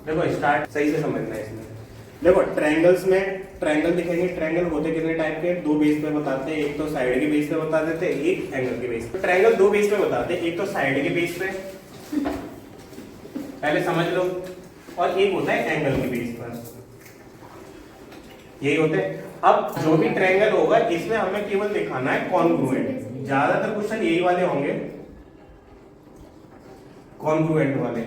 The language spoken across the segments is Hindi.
देखो स्टार्ट सही से समझना है इसमें। देखो ट्रायंगल्स में ट्रायंगल दिखेंगे, ट्रायंगल होते कितने टाइप के, दो बेस पे बताते हैं, एक तो साइड के बेस पे बता देते हैं, एक एंगल के बेस पे। ट्रायंगल दो बेस पे बताते हैं, एक तो साइड के बेस पे पहले समझ लो, और एक होता है एंगल के बेस पर, यही होते हैं। अब जो भी ट्रायंगल होगा इसमें हमें केवल दिखाना है कॉन्ग्रुएंट। ज्यादातर क्वेश्चन यही वाले होंगे, कॉन्ग्रुएंट वाले।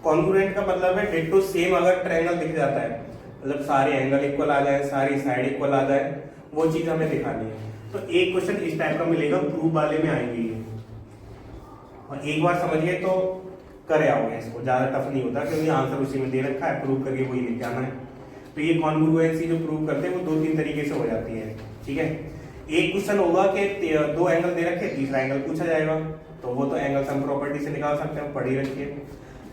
कॉन्ग्रुएंट का मतलब है डिट्टो सेम अगर ट्रायंगल दिख जाता है, मतलब सारे एंगल इक्वल आ जाए, सारी साइड इक्वल आ जाए, वो चीज हमें दिखानी है। तो एक क्वेश्चन इस टाइप का मिलेगा, प्रूफ वाले में आएंगे ये, और एक बार समझिए तो करे आओगे इसको, ज्यादा टफ नहीं होता क्योंकि आंसर उसी में दे रखा है, प्रूव करके वही लिख जाना है। तो ये कॉन्ग्रुएंसी जो प्रूव करते हैं वो दो तीन तरीके से हो जाती है, ठीक है। एक क्वेश्चन होगा कि दो एंगल दे रखे, तीसरा एंगल पूछा जाएगा, तो वो तो एंगल सम प्रॉपर्टी से निकाल सकते हैं, पढ़ी रखिए।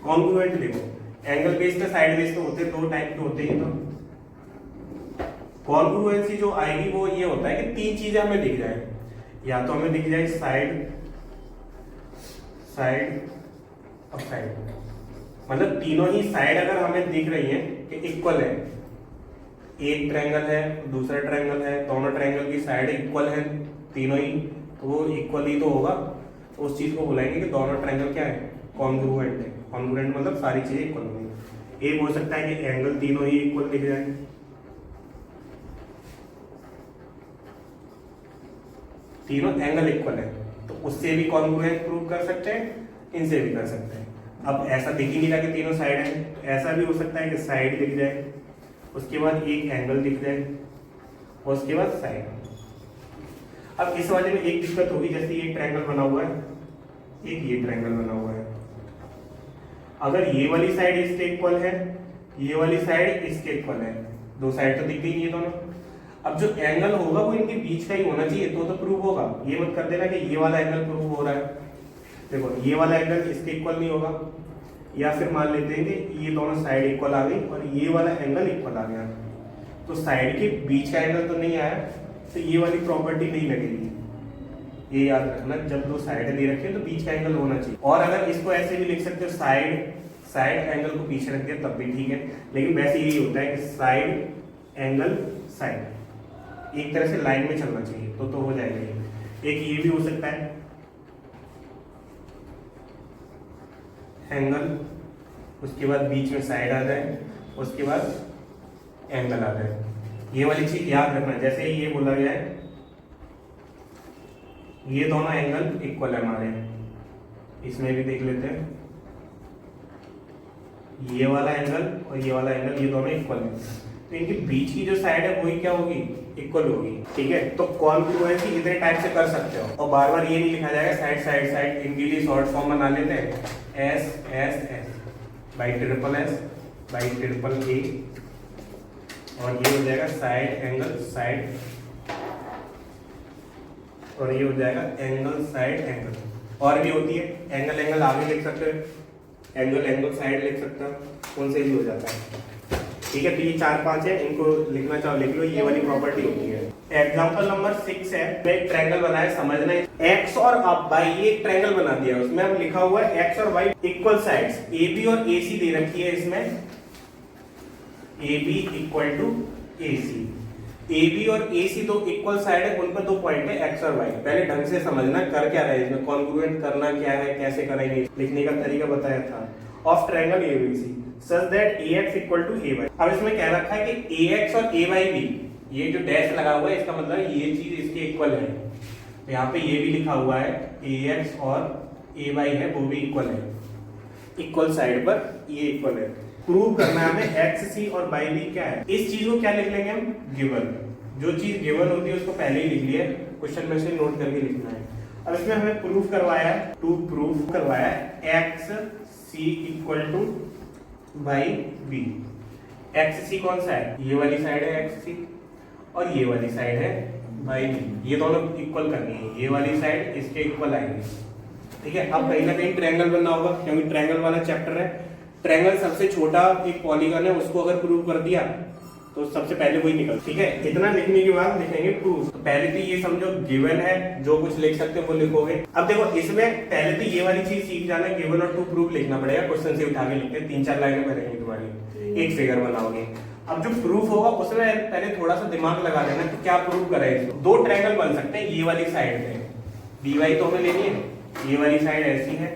कॉन्ग्रुएंट देखो, एंगल बेस पे साइड बेस पे होते हैं, दो टाइप के होते हैं। तो कॉन्ग्रुएंसी जो आएगी वो ये होता है कि तीन चीजें हमें दिख जाए, या तो हमें दिख जाए साइड साइड और साइड, मतलब तीनों ही साइड अगर हमें दिख रही है कि इक्वल है, एक ट्रायंगल है दूसरा ट्रायंगल है, दोनों ट्रायंगल की साइड इक्वल है तीनों ही, तो वो इक्वल ही तो होगा, तो उस चीज को बुलाएंगे कि दोनों ट्रायंगल क्या है, कॉन्ग्रुएंट है। कॉन्ग्रुएंट मतलब सारी चीजें इक्वल होंगी। एक हो सकता है कि एंगल तीनों ही इक्वल दिख जाए, तीनों एंगल इक्वल है, तो उससे भी कॉन्ग्रुएंट प्रूव कर सकते हैं, इनसे भी कर सकते हैं। अब ऐसा दिख ही नहीं रहा कि तीनों साइड है, तो ऐसा भी हो सकता है कि साइड दिख जाए, उसके बाद एक एंगल दिख जाए, और उसके बाद साइड। अब इस वाले में एक दिक्कत होगी, जैसे ये ट्रायंगल बना हुआ है, एक ये ट्रायंगल बना हुआ है, अगर ये वाली साइड इसके इक्वल है, ये वाली साइड इसके इक्वल है, दो साइड तो दिख गई ये दोनों। अब जो एंगल होगा वो इनके बीच का ही होना चाहिए, तो प्रूव होगा। ये मत कर देना कि ये वाला एंगल प्रूव हो रहा है, देखो ये वाला एंगल इसके इक्वल नहीं होगा, या फिर मान लेते हैं कि ये दोनों साइड इक्वल आ गई और ये वाला एंगल इक्वल आ गया, तो साइड के बीच का एंगल तो नहीं आया, तो ये वाली प्रॉपर्टी नहीं लगेगी। ये याद रखना, जब दो साइड दे रखे तो बीच का एंगल होना चाहिए। और अगर इसको ऐसे भी लिख सकते हो, साइड साइड एंगल को पीछे रख दिया तब भी ठीक है, लेकिन वैसे यही होता है कि साइड एंगल साइड एक तरह से लाइन में चलना चाहिए, तो हो जाएगा ये। एक ये भी हो सकता है एंगल, उसके बाद बीच में साइड आ जाए, उसके बाद एंगल आ जाए। ये वाली चीज याद रखना, जैसे ये बोला गया है ये दोनों एंगल इक्वल है हमारे, इसमें भी देख लेते हैं, ये वाला एंगल और ये वाला एंगल ये दोनों इक्वल है, तो इनके बीच की जो साइड है वही क्या होगी, इक्वल होगी, ठीक है। तो कॉन्ग्रुएंसी इतने टाइप से कर सकते हो, और बार बार ये नहीं लिखा जाएगा साइड साइड साइड, इनके लिए शॉर्ट फॉर्म बना लेते हैं, S S S by triple S by triple A, और ये हो जाएगा साइड एंगल साइड, और ये हो जाएगा एंगल साइड एंगल। और भी होती है एंगल एंगल आगे लिख सकते हो, एंगल एंगल साइड लिख सकते हो, उनसे भी हो जाता है, ठीक है। तो ये चार पांच है, इनको लिखना चाहो लिख लो, ये वाली प्रॉपर्टी होती है। एग्जांपल नंबर 6 है, एक ट्रायंगल बनाया, समझना है एक्स और वाई, ये एक ट्रायंगल बना दिया, उसमें अब लिखा हुआ है एक्स और Y equal sides, A B और ए सी दे रखी है इसमें, A B equal to A C, A B और ए सी दो इक्वल साइड है, उन पर दो पॉइंट है एक्स और वाई। पहले ढंग से समझना कर क्या रहे हैं इसमें, कॉन्ग्रुएंट करना क्या है, कैसे करेंगे, लिखने का तरीका बताया था। Of triangle ABC such that ax equal to ay। अब इसमें क्या रखा है कि ax और ay भी, ये जो डैश लगा हुआ है इसका मतलब ये चीज इसके इक्वल है, तो यहाँ पे ये भी लिखा हुआ है ax और ay है वो भी इक्वल है, इक्वल साइड पर ये इक्वल है। प्रूव करना है हमें एक्स सी और बाई बी क्या है, इस चीज को क्या लिख लेंगे हम, गिवन। जो चीज गिवन होती है उसको पहले ही लिख लिया, क्वेश्चन में से नोट करके लिखना है। अब इसमें हमें प्रूफ करवाया है, टू प्रूफ करवाया है X C equal to by B. X C कौन सा है, ये वाली साइड है एक्स सी, और ये वाली साइड है बाई बी, ये दोनों इक्वल करनी है, ये वाली साइड इसके इक्वल आएगी, ठीक है। अब कहीं ना कहीं ट्रायंगल बनना होगा, क्योंकि ट्रायंगल वाला चैप्टर है। ट्रायंगल सबसे छोटा एक पॉलीगन है, उसको अगर प्रूव कर दिया तो सबसे पहले वही निकल, ठीक है। इतना लिखने के बाद लिखेंगे प्रूफ। तो पहले तो ये समझो गिवन है, जो कुछ लिख सकते हो वो लिखोगे। अब देखो इसमें पहले तो ये वाली चीज सीख जाना, गिवन और टू प्रूफ लिखना पड़ेगा। क्वेश्चन से उठा के लिखते हैं, 3-4 लाइनें भरेंगे तुम्हारी, एक फिगर बनाओगे। अब जो प्रूफ होगा उसमें पहले थोड़ा सा दिमाग लगा लेना कि क्या प्रूफ करें इसको। 2 ट्रायंगल बन सकते हैं ये वाली साइड में, डी वाई तो हमें लेनी है, ये वाली साइड ऐसी है,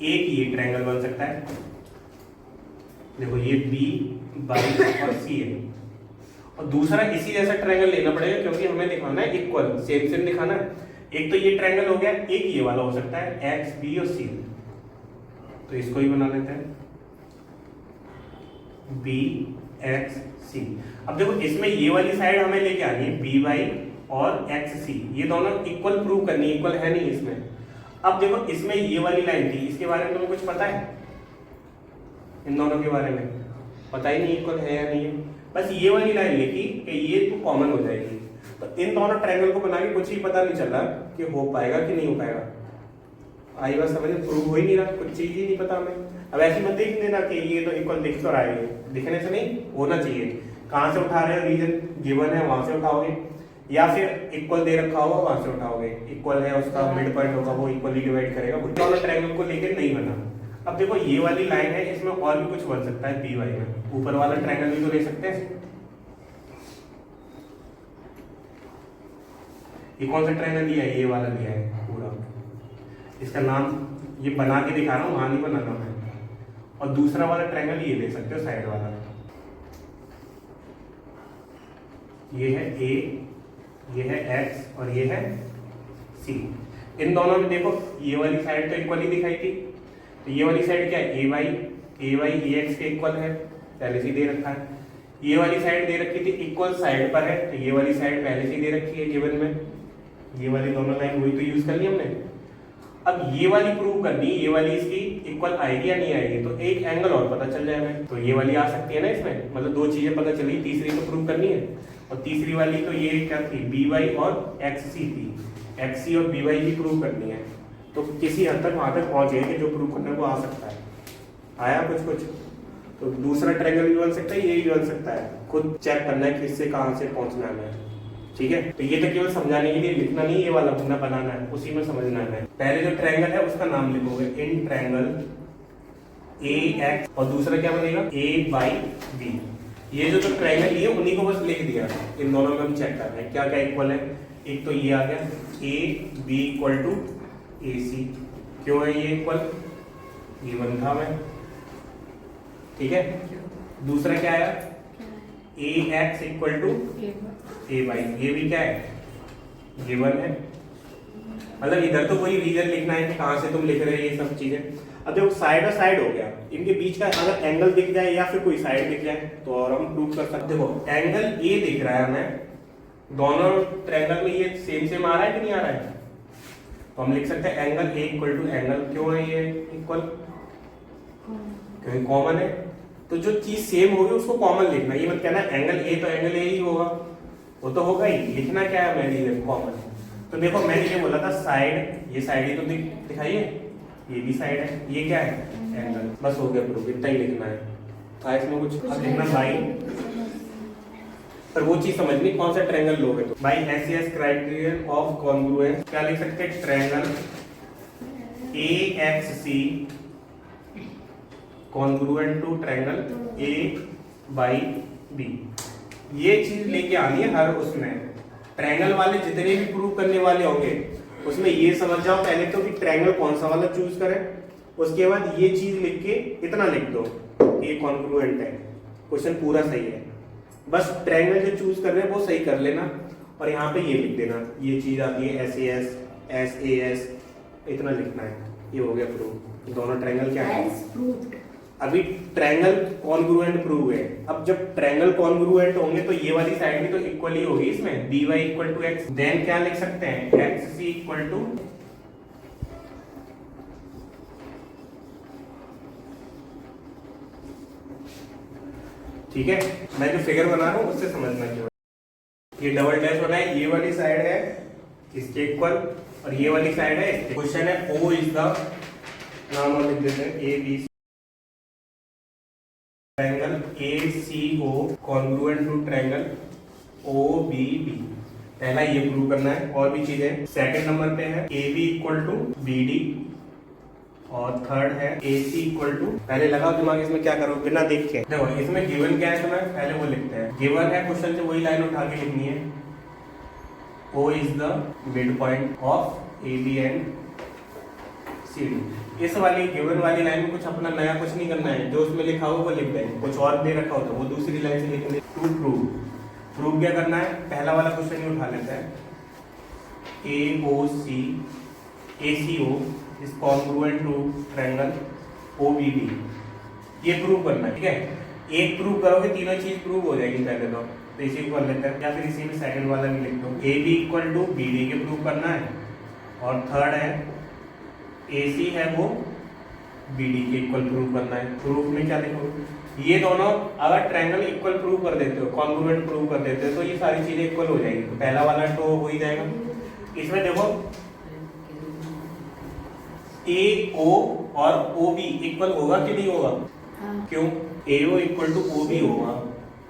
एक ये ट्रायंगल बन सकता है, देखो ये बी बाई और सी है, और दूसरा इसी जैसा ट्रायंगल लेना पड़ेगा क्योंकि हमें दिखाना है इक्वल, सेम सेम दिखाना है। एक तो ये ट्रायंगल हो गया, एक ये वाला हो सकता है एक्स बी और सी, तो इसको ही बना लेते हैं बी एक्स सी। अब देखो इसमें ये वाली साइड हमें लेके आनी है बी वाई और एक्स सी, ये दोनों इक्वल प्रूव करनी है, इक्वल है नहीं इसमें। अब देखो इसमें ये वाली लाइन थी, इसके बारे में तुम्हें कुछ पता है? इन दोनों के बारे में पता ही नहीं इक्वल है या नहीं है, बस ये वाली लाइन लिखी कि ये तो कॉमन हो जाएगी। तो इन दोनों ट्रायंगल को बना के कुछ ही पता नहीं चला कि हो पाएगा कि नहीं हो पाएगा। आई बात समझ, प्रूव हो ही नहीं रहा, कुछ चीज ही नहीं पता हमें। अब ऐसी मत देख लेना कि ये तो इक्वल दिख तो रहा है, दिखने से नहीं होना चाहिए। कहाँ से उठा रहे हो, रीजन गिवन है वहां से उठाओगे, या फिर इक्वल दे रखा होगा वहां से उठाओगे, इक्वल है उसका मिड पॉइंट होगा वो इक्वली डिवाइड करेगा, दोनों ट्रायंगल को लेकर नहीं बना। अब देखो ये वाली लाइन है, इसमें और भी कुछ बन सकता है बी वाई में, ऊपर वाला ट्रायंगल भी तो ले सकते हैं। ये कौन सा ट्रायंगल लिया है? ये वाला लिया है पूरा, इसका नाम ये बना के दिखा रहा हूँ, वहां नहीं बनाना मैं। और दूसरा वाला ट्रायंगल ये ले सकते हो साइड वाला, ये है ए, ये है एक्स और ये है सी। इन दोनों में देखो ये वाली साइड तो इक्वल ही दिखाई थी, तो ये वाली साइड क्या है? ए वाई ए एक्स के इक्वल है, पहले से दे रखा है। ये वाली साइड दे रखी थी इक्वल साइड पर है, तो ये वाली साइड पहले से दे रखी है गिवन में, ये वाली दोनों लाइन वही तो यूज कर ली हमने। अब ये वाली प्रूव करनी, ये वाली इसकी इक्वल आएगी या नहीं आएगी, तो एक एंगल और पता चल जाएगा। तो ये वाली आ सकती है ना इसमें, मतलब 2 चीजें पता चली, तीसरी तो प्रूव करनी है। और तीसरी वाली तो ये क्या थी? बी वाई और एक्स सी थी, एक्स सी और बी वाई भी प्रूव करनी है। तो किसी हद तक वहां तक पहुंचे कि जो प्रूव करने को आ सकता है। आया कुछ? तो दूसरा ट्रायंगल भी बन सकता है, ये भी बन सकता है, खुद चेक करना है किससे कहां से पहुंचना है, ठीक है। तो ये तो केवल समझाने के लिए, लिखना नहीं, ये वाला अपना बनाना है, उसी में समझना है। पहले जो ट्रायंगल है उसका नाम लिखोगे, इन ट्रायंगल ए एक्स, और दूसरा क्या बनेगा? ए बाई बी। ये जो ट्रायंगल ये उन्हीं को बस लिख दिया, इन दोनों में हम चेक कर रहे हैं क्या क्या इक्वल है। एक तो ये आ गया ए बी इक्वल टू ए सी, क्यों है ये इक्वल? ये बन था मैं, ठीक है। दूसरा क्या आया? A X equal to A by, ये भी क्या है? गिवन है। मतलब इधर तो कोई रीजन लिखना है कि कहां से तुम लिख रहे हो ये सब चीजें। अब देखो साइड और साइड हो गया, इनके बीच का अगर एंगल दिख जाए या फिर कोई साइड दिख जाए तो और हम प्रूव कर सकते हो। एंगल ए दिख रहा है हमें, दोनों ट्रायंगल में ये सेम सेम आ रहा है कि नहीं आ रहा है, तो हम लिख सकते हैं angle A equal to angle, क्यों है ये इक्वल? क्योंकि कॉमन है। तो जो चीज सेम होगी उसको कॉमन लिखना, ये मत कहना एंगल ए तो एंगल ए ही होगा, वो तो होगा ही। लिखना क्या है मैंने? कॉमन। तो देखो मैंने ये बोला था साइड, ये साइड ही तो दिखाइए, ये भी साइड है, ये क्या है? एंगल। बस हो गया प्रूफ, इतना ही लिखना है। था इसमें कुछ? अब लिखना लाइन, पर वो चीज समझनी कौन सा ट्रायंगल लोगे। तो by SCS criterion of congruence क्या लिख सकते हैं? Triangle A X C congruent to triangle A by B. ये चीज लेके आनी है हर उसमें। ट्रायंगल वाले जितने भी प्रूव करने वाले होंगे उसमें ये समझ जाओ पहले तो कि ट्रायंगल कौन सा वाला चूज करें, उसके बाद ये चीज लिख के इतना लिख दो, ये कॉन्ग्रुएंट है, क्वेश्चन पूरा सही है। बस ट्रायंगल जो चूज कर रहे हैं वो सही कर लेना, और यहाँ पे ये लिख देना, ये चीज आती है एस ए एस, इतना लिखना है। ये हो गया प्रूव। दोनों ट्रायंगल क्या है? अभी ट्रायंगल कॉन्ग्रुएंट प्रूव है। अब जब ट्रायंगल कॉन्ग्रुएंट होंगे तो ये वाली साइड भी तो इक्वल ही होगी इसमें, dy equal to X. Then क्या लिख सकते हैं? एक्स सी इक्वल टू, ठीक है। मैं जो फिगर बना रहा हूं उससे समझना चाहिए। ये डबल डैश बना है, ये वाली साइड है इसके इक्वल और ये वाली साइड है इसके। क्वेश्चन है ओ इज द, नाम और लिख देते हैं A B triangle ACO congruent to triangle OBD। पहला ये प्रूव करना है, और भी चीजें। सेकंड नंबर पे है AB इक्वल टू BD, और थर्ड है AC इक्वल टू, पहले लगाओ दिमाग इसमें क्या करो बिना देख के। देखो इसमें गिवन क्या है, तुम्हें पहले वो लिखते हैं। गिवन है क्वेश्चन से वही लाइन उठा के लिखनी है। O is the mid point of AB and CD। इस वाली गिवन वाली लाइन में कुछ अपना नया कुछ नहीं करना है, जो उसमें लिखा हो वो लिख देंगे। कुछ और दे रखा हो तो वो दूसरी लाइन से लिखने। टू प्रूव, प्रूव क्या करना है, पहला वाला क्वेश्चन ही उठा लेते हैं। ACO is congruent to triangle OBD। ये प्रूव करना है, ठीक है। एक प्रूव करोगे तीनों चीज प्रूव हो जाएगी पहले तो इसी को कर लेते हैं, या फिर इसी में सेकंड वाला भी लिख दो। AB इक्वल टू BD के प्रूव करना है, और थर्ड है AC है वो BD के इक्वल प्रूव करना है। प्रूफ में क्या लिखोगे, ये दोनों अगर ट्रायंगल इक्वल प्रूव कर देते हो, कॉन्ग्रुएंट प्रूव कर देते हो, तो ये सारी चीजें इक्वल हो जाएगी। तो पहला वाला तो हो ही जाएगा। इसमें देखो AO और OB इक्वल होगा कि नहीं होगा? क्यों? AO इक्वल टू OB होगा।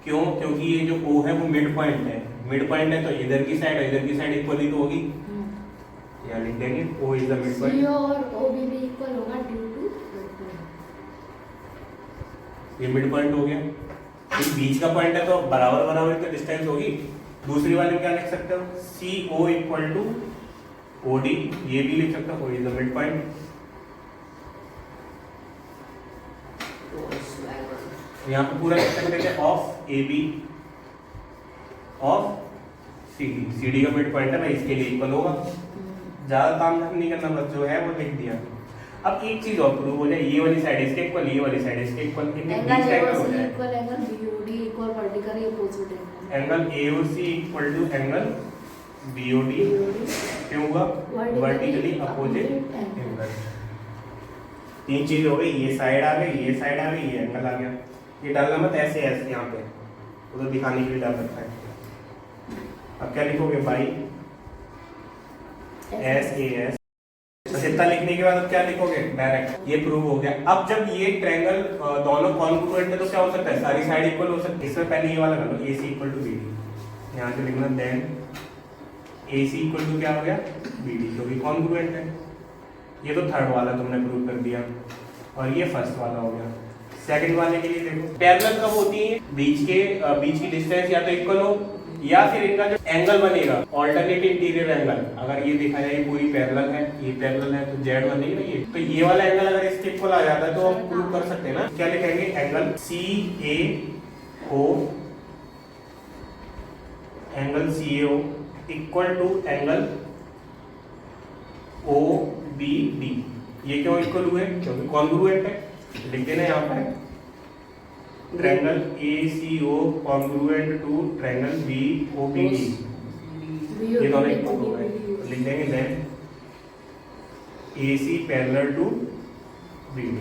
क्यों? क्योंकि ये जो O है वो मिड पॉइंट है। मिड पॉइंट है तो इधर की साइड और इधर की साइड इक्वल ही तो होगी। यहाँ लिख देंगे O is the mid point. CO और OB भी इक्वल होगा ड्यू टू ये मिड पॉइंट हो गया। ये बीच का पॉइंट है तो बराबर बराबर की डिस्टेंस होगी। दूसरी वाले में क्या लिख सकते हो, CO इक्वल टू OD, ये भी लिख सकते हो, O is the mid point. यहाँ पे पूरा लिख सकते हैं ऑफ AB ऑफ CD का मिड पॉइंट है भाई, इसके लिए इक्वल होगा। ज्यादा काम नहीं करना, बस जो है वो लिख दिया। अब एक चीज और प्रूव हो जाए, ये वाली साइड इसके इक्वल, ये वाली साइड इसके equal, angle AOC equal angle BOD equal vertically opposite angle AOC equal to angle BOD क्यों होगा? Vertically opposite angle. तीन चीज हो गई, ये साइड आ गई, ये साइड आ गई, ये एंगल आ गया। ये डालना मत ऐसे ऐसे यहाँ पे, वो तो दिखाने के लिए डाल रखा है। अब क्या लिखोगे, बाई SAS। बस इतना लिखने के बाद अब क्या लिखोगे, डायरेक्ट। ये प्रूव हो गया। अब जब ये ट्रायंगल दोनों कॉन्ग्रुएंट है तो क्या हो सकता है, सारी साइड इक्वल हो सकती है। इसमें पहले ये वाला कर लो, AC इक्वल टू BD, यहाँ से लिखना देन AC इक्वल टू क्या हो गया, BD, जो भी कॉन्ग्रुएंट है। ये तो थर्ड वाला तुमने प्रूव कर दिया, और ये फर्स्ट वाला हो गया। सेकंड वाले के लिए देखो, पैरेलल कब होती है, बीच की डिस्टेंस या तो इक्वल हो, या फिर इनका जो एंगल बनेगा ऑल्टरनेट इंटीरियर एंगल, अगर ये देखा जाए पूरी पैरेलल है, ये पैरेलल है, तो जेड बनेगी ना ये, तो ये वाला एंगल अगर इसके इक्वल आ जाता है तो हम प्रूव कर सकते हैं ना। क्या लिखेंगे, angle CAO equal to angle OBD। ये क्यों इक्वल हुए, क्योंकि कॉन्ग्रुएंट है। लिख देना यहाँ पे triangle ACO congruent to triangle BOBD, ये दोनों इक्वल हो गए। लिख देंगे then AC parallel to BD।